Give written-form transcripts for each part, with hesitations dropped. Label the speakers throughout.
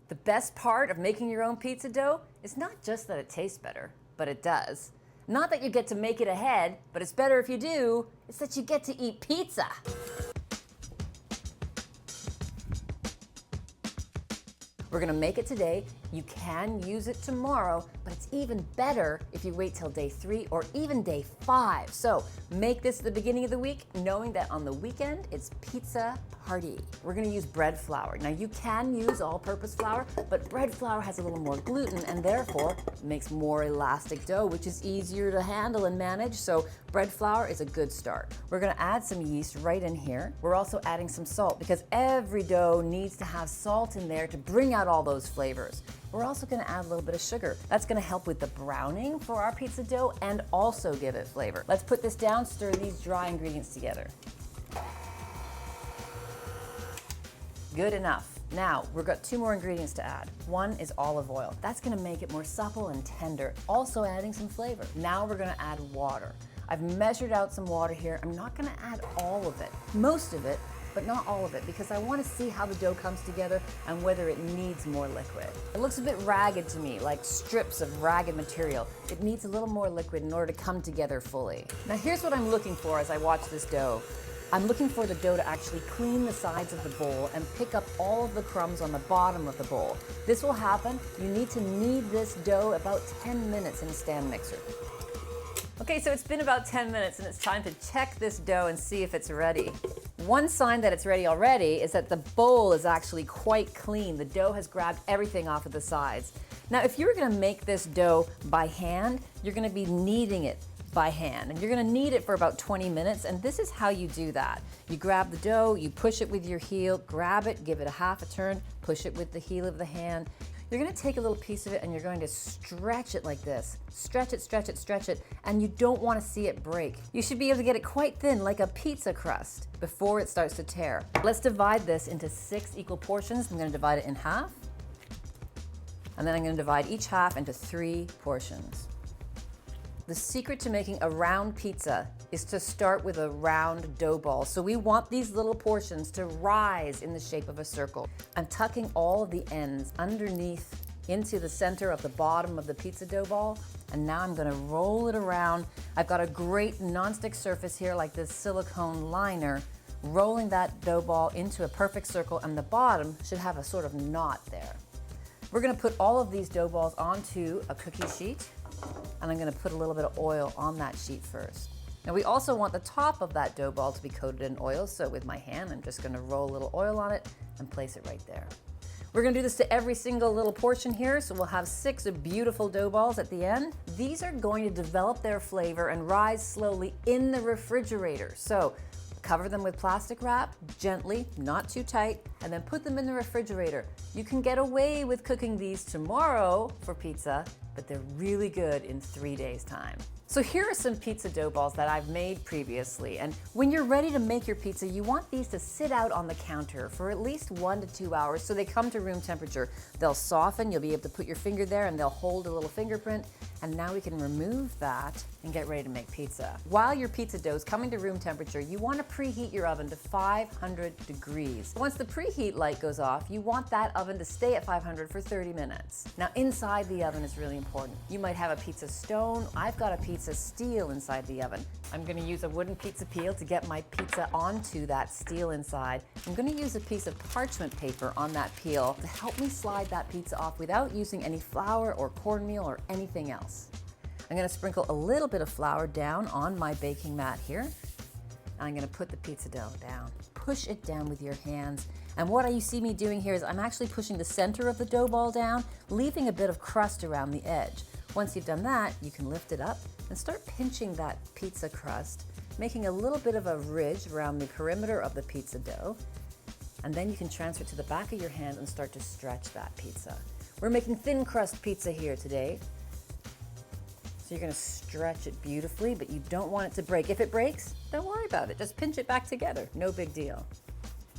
Speaker 1: The best part of making your own pizza dough is not just that it tastes better, but it does. Not that you get to make it ahead, but it's better if you do. It's that you get to eat pizza. We're gonna make it today. You can use it tomorrow, but it's even better if you wait till day 3 or even day 5. So make this at the beginning of the week, knowing that on the weekend, it's pizza party. We're gonna use bread flour. Now you can use all-purpose flour, but bread flour has a little more gluten and therefore makes more elastic dough, which is easier to handle and manage. So bread flour is a good start. We're gonna add some yeast right in here. We're also adding some salt because every dough needs to have salt in there to bring out all those flavors. We're also gonna add a little bit of sugar. That's gonna help with the browning for our pizza dough and also give it flavor. Let's put this down, stir these dry ingredients together. Good enough. Now, we've got 2 more ingredients to add. One is olive oil. That's gonna make it more supple and tender, also adding some flavor. Now we're gonna add water. I've measured out some water here. I'm not gonna add all of it, most of it, but not all of it, because I want to see how the dough comes together and whether it needs more liquid. It looks a bit ragged to me, like strips of ragged material. It needs a little more liquid in order to come together fully. Now here's what I'm looking for as I watch this dough. I'm looking for the dough to actually clean the sides of the bowl and pick up all of the crumbs on the bottom of the bowl. This will happen. You need to knead this dough about 10 minutes in a stand mixer. Okay, so it's been about 10 minutes and it's time to check this dough and see if it's ready. One sign that it's ready already is that the bowl is actually quite clean. The dough has grabbed everything off of the sides. Now, if you were gonna make this dough by hand, you're gonna be kneading it by hand, and you're gonna knead it for about 20 minutes, and this is how you do that. You grab the dough, you push it with your heel, grab it, give it a half a turn, push it with the heel of the hand. You're gonna take a little piece of it and you're going to stretch it like this. Stretch it, stretch it, stretch it, and you don't wanna see it break. You should be able to get it quite thin, like a pizza crust, before it starts to tear. Let's divide this into 6 equal portions. I'm gonna divide it in half, and then I'm gonna divide each half into 3 portions. The secret to making a round pizza is to start with a round dough ball. So we want these little portions to rise in the shape of a circle. I'm tucking all of the ends underneath into the center of the bottom of the pizza dough ball, and now I'm gonna roll it around. I've got a great nonstick surface here, like this silicone liner, rolling that dough ball into a perfect circle, and the bottom should have a sort of knot there. We're gonna put all of these dough balls onto a cookie sheet, and I'm gonna put a little bit of oil on that sheet first. Now we also want the top of that dough ball to be coated in oil, so with my hand, I'm just gonna roll a little oil on it and place it right there. We're gonna do this to every single little portion here, so we'll have 6 beautiful dough balls at the end. These are going to develop their flavor and rise slowly in the refrigerator. So cover them with plastic wrap, gently, not too tight, and then put them in the refrigerator. You can get away with cooking these tomorrow for pizza, but they're really good in 3 days' time. So here are some pizza dough balls that I've made previously, and when you're ready to make your pizza, you want these to sit out on the counter for at least 1 to 2 hours so they come to room temperature. They'll soften, you'll be able to put your finger there and they'll hold a little fingerprint, and now we can remove that and get ready to make pizza. While your pizza dough is coming to room temperature, you want to preheat your oven to 500 degrees. Once the preheat light goes off, you want that oven to stay at 500 for 30 minutes. Now inside the oven is really important. You might have a pizza stone. I've got a pizza steel inside the oven. I'm going to use a wooden pizza peel to get my pizza onto that steel inside. I'm going to use a piece of parchment paper on that peel to help me slide that pizza off without using any flour or cornmeal or anything else. I'm going to sprinkle a little bit of flour down on my baking mat here. And I'm going to put the pizza dough down. Push it down with your hands. And what you see me doing here is I'm actually pushing the center of the dough ball down, leaving a bit of crust around the edge. Once you've done that, you can lift it up and start pinching that pizza crust, making a little bit of a ridge around the perimeter of the pizza dough. And then you can transfer it to the back of your hand and start to stretch that pizza. We're making thin crust pizza here today. So you're gonna stretch it beautifully, but you don't want it to break. If it breaks, don't worry about it. Just pinch it back together, no big deal.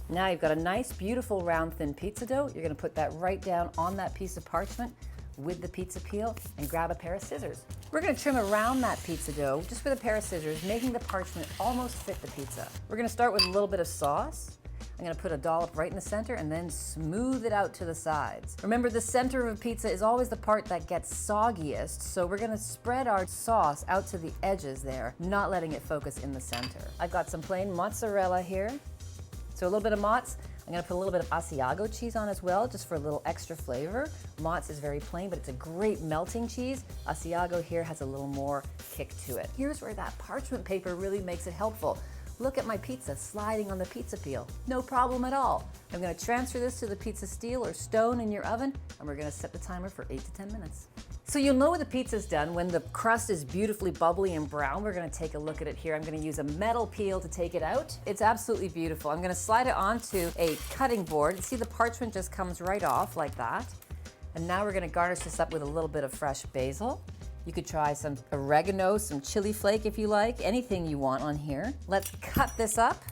Speaker 1: Now you've got a nice, beautiful, round, thin pizza dough. You're gonna put that right down on that piece of parchment with the pizza peel and grab a pair of scissors. We're gonna trim around that pizza dough just with a pair of scissors, making the parchment almost fit the pizza. We're gonna start with a little bit of sauce. I'm gonna put a dollop right in the center and then smooth it out to the sides. Remember, the center of a pizza is always the part that gets soggiest, so we're gonna spread our sauce out to the edges there, not letting it focus in the center. I've got some plain mozzarella here. So a little bit of mozz. I'm gonna put a little bit of Asiago cheese on as well, just for a little extra flavor. Mozz is very plain, but it's a great melting cheese. Asiago here has a little more kick to it. Here's where that parchment paper really makes it helpful. Look at my pizza sliding on the pizza peel. No problem at all. I'm gonna transfer this to the pizza steel or stone in your oven, and we're gonna set the timer for 8 to 10 minutes. So you'll know when the pizza's done when the crust is beautifully bubbly and brown. We're gonna take a look at it here. I'm gonna use a metal peel to take it out. It's absolutely beautiful. I'm gonna slide it onto a cutting board. See, the parchment just comes right off like that. And now we're gonna garnish this up with a little bit of fresh basil. You could try some oregano, some chili flake if you like, anything you want on here. Let's cut this up.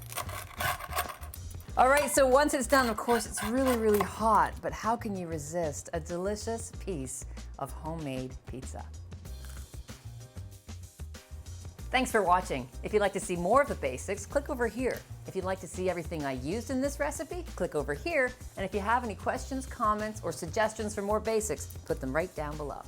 Speaker 1: All right, so once it's done, of course, it's really, really hot, but how can you resist a delicious piece of homemade pizza? Thanks for watching. If you'd like to see more of the basics, click over here. If you'd like to see everything I used in this recipe, click over here. And if you have any questions, comments, or suggestions for more basics, put them right down below.